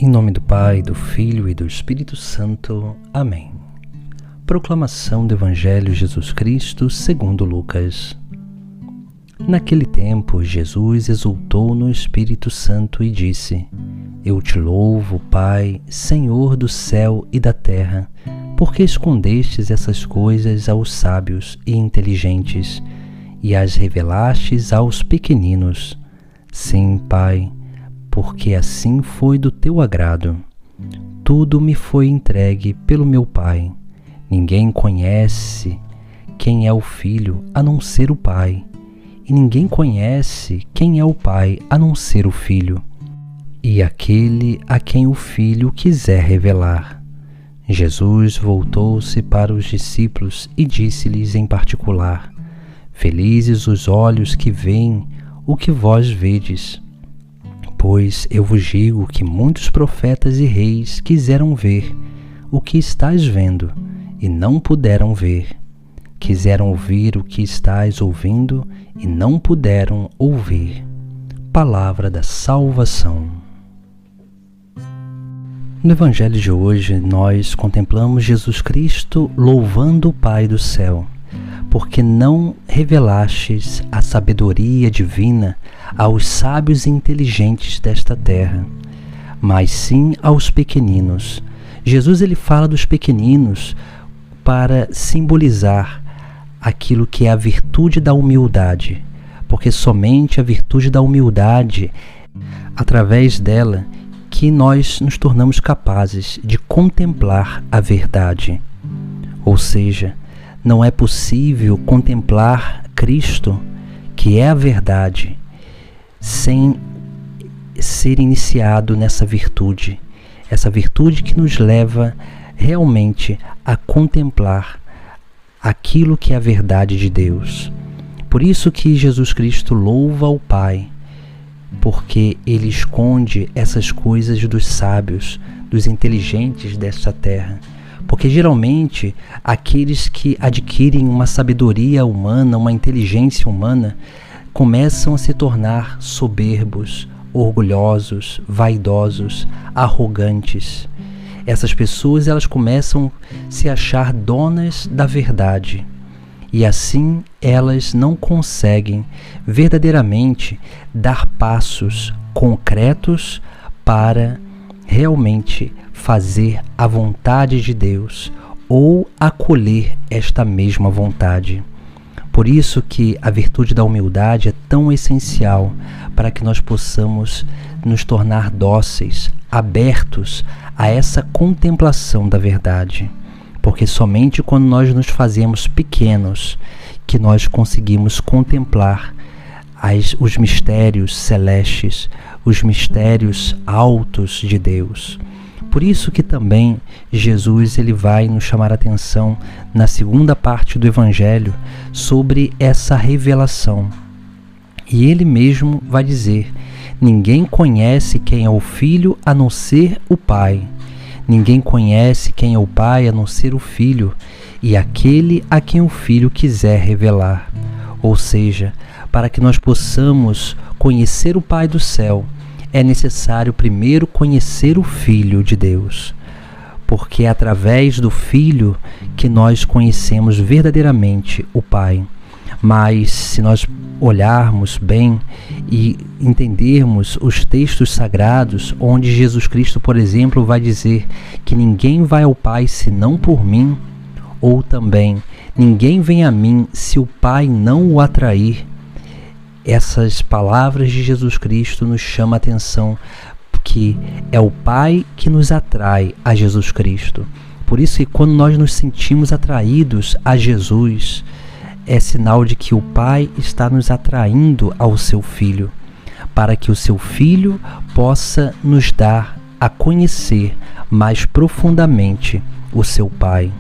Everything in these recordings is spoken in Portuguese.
Em nome do Pai, do Filho e do Espírito Santo. Amém. Proclamação do Evangelho de Jesus Cristo segundo Lucas. Naquele tempo, Jesus exultou no Espírito Santo e disse: Eu te louvo, Pai, Senhor do céu e da terra, porque escondestes essas coisas aos sábios e inteligentes e as revelastes aos pequeninos. Sim, Pai, porque assim foi do teu agrado. Tudo me foi entregue pelo meu Pai. Ninguém conhece quem é o Filho a não ser o Pai, e ninguém conhece quem é o Pai a não ser o Filho, e aquele a quem o Filho quiser revelar. Jesus voltou-se para os discípulos e disse-lhes em particular: Felizes os olhos que veem o que vós vedes. Pois eu vos digo que muitos profetas e reis quiseram ver o que estáis vendo e não puderam ver. Quiseram ouvir o que estáis ouvindo e não puderam ouvir. Palavra da salvação. No Evangelho de hoje, nós contemplamos Jesus Cristo louvando o Pai do céu, porque não revelastes a sabedoria divina aos sábios e inteligentes desta terra, mas sim aos pequeninos. Jesus ele fala dos pequeninos para simbolizar aquilo que é a virtude da humildade, porque somente a virtude da humildade, através dela, que nós nos tornamos capazes de contemplar a verdade. Ou seja, não é possível contemplar Cristo, que é a verdade, sem ser iniciado nessa virtude. Essa virtude que nos leva realmente a contemplar aquilo que é a verdade de Deus. Por isso que Jesus Cristo louva o Pai, porque Ele esconde essas coisas dos sábios, dos inteligentes desta terra. Porque geralmente aqueles que adquirem uma sabedoria humana, uma inteligência humana, começam a se tornar soberbos, orgulhosos, vaidosos, arrogantes. Essas pessoas elas começam a se achar donas da verdade. E assim elas não conseguem verdadeiramente dar passos concretos para realmente fazer a vontade de Deus ou acolher esta mesma vontade. Por isso que a virtude da humildade é tão essencial para que nós possamos nos tornar dóceis, abertos a essa contemplação da verdade. Porque somente quando nós nos fazemos pequenos que nós conseguimos contemplar os mistérios celestes, os mistérios altos de Deus. Por isso que também Jesus ele vai nos chamar a atenção na segunda parte do Evangelho sobre essa revelação. E ele mesmo vai dizer: ninguém conhece quem é o Filho a não ser o Pai. Ninguém conhece quem é o Pai a não ser o Filho, e aquele a quem o Filho quiser revelar. Ou seja, para que nós possamos conhecer o Pai do céu, é necessário primeiro conhecer o Filho de Deus, porque é através do Filho que nós conhecemos verdadeiramente o Pai. Mas se nós olharmos bem e entendermos os textos sagrados, onde Jesus Cristo, por exemplo, vai dizer que ninguém vai ao Pai senão por mim, ou também ninguém vem a mim se o Pai não o atrair, essas palavras de Jesus Cristo nos chamam a atenção que é o Pai que nos atrai a Jesus Cristo. Por isso que quando nós nos sentimos atraídos a Jesus, é sinal de que o Pai está nos atraindo ao seu Filho, para que o seu Filho possa nos dar a conhecer mais profundamente o seu Pai.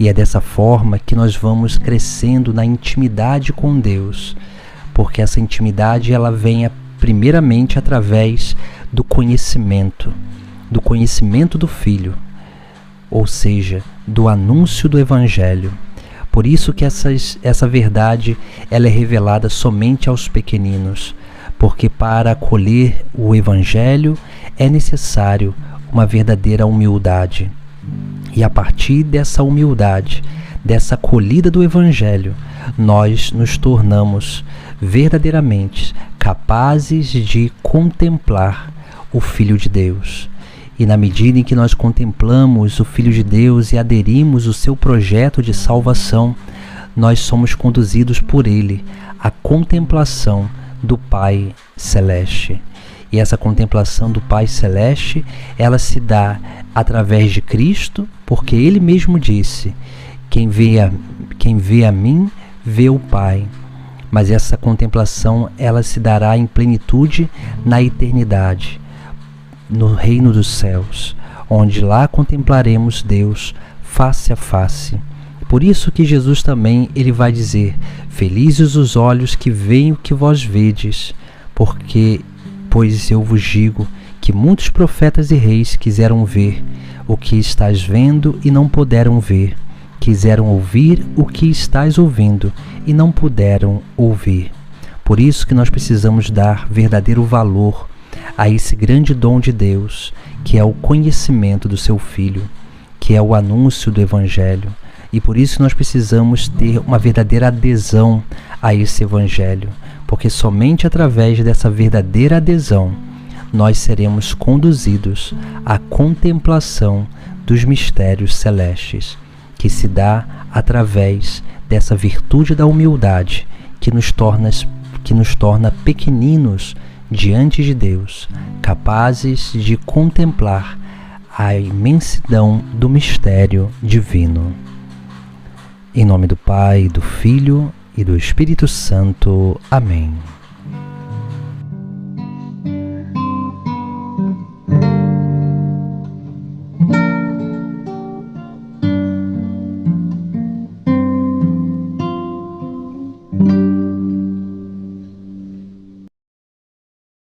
E é dessa forma que nós vamos crescendo na intimidade com Deus, porque essa intimidade ela vem primeiramente através do conhecimento do Filho, ou seja, do anúncio do Evangelho. Por isso que essa verdade ela é revelada somente aos pequeninos, porque para acolher o Evangelho é necessário uma verdadeira humildade. E a partir dessa humildade, dessa acolhida do Evangelho, nós nos tornamos verdadeiramente capazes de contemplar o Filho de Deus. E na medida em que nós contemplamos o Filho de Deus e aderimos ao seu projeto de salvação, nós somos conduzidos por Ele à contemplação do Pai Celeste. E essa contemplação do Pai Celeste, ela se dá através de Cristo, porque Ele mesmo disse: quem vê a mim, vê o Pai. Mas essa contemplação, ela se dará em plenitude na eternidade, no reino dos céus, onde lá contemplaremos Deus face a face. Por isso que Jesus também ele vai dizer: felizes os olhos que veem o que vós vedes, pois eu vos digo que muitos profetas e reis quiseram ver o que estás vendo e não puderam ver, quiseram ouvir o que estás ouvindo e não puderam ouvir. Por isso que nós precisamos dar verdadeiro valor a esse grande dom de Deus, que é o conhecimento do seu Filho, que é o anúncio do Evangelho. E por isso nós precisamos ter uma verdadeira adesão a esse Evangelho, porque somente através dessa verdadeira adesão nós seremos conduzidos à contemplação dos mistérios celestes, que se dá através dessa virtude da humildade que nos torna pequeninos diante de Deus, capazes de contemplar a imensidão do mistério divino. Em nome do Pai, do Filho e do Espírito Santo. Amém.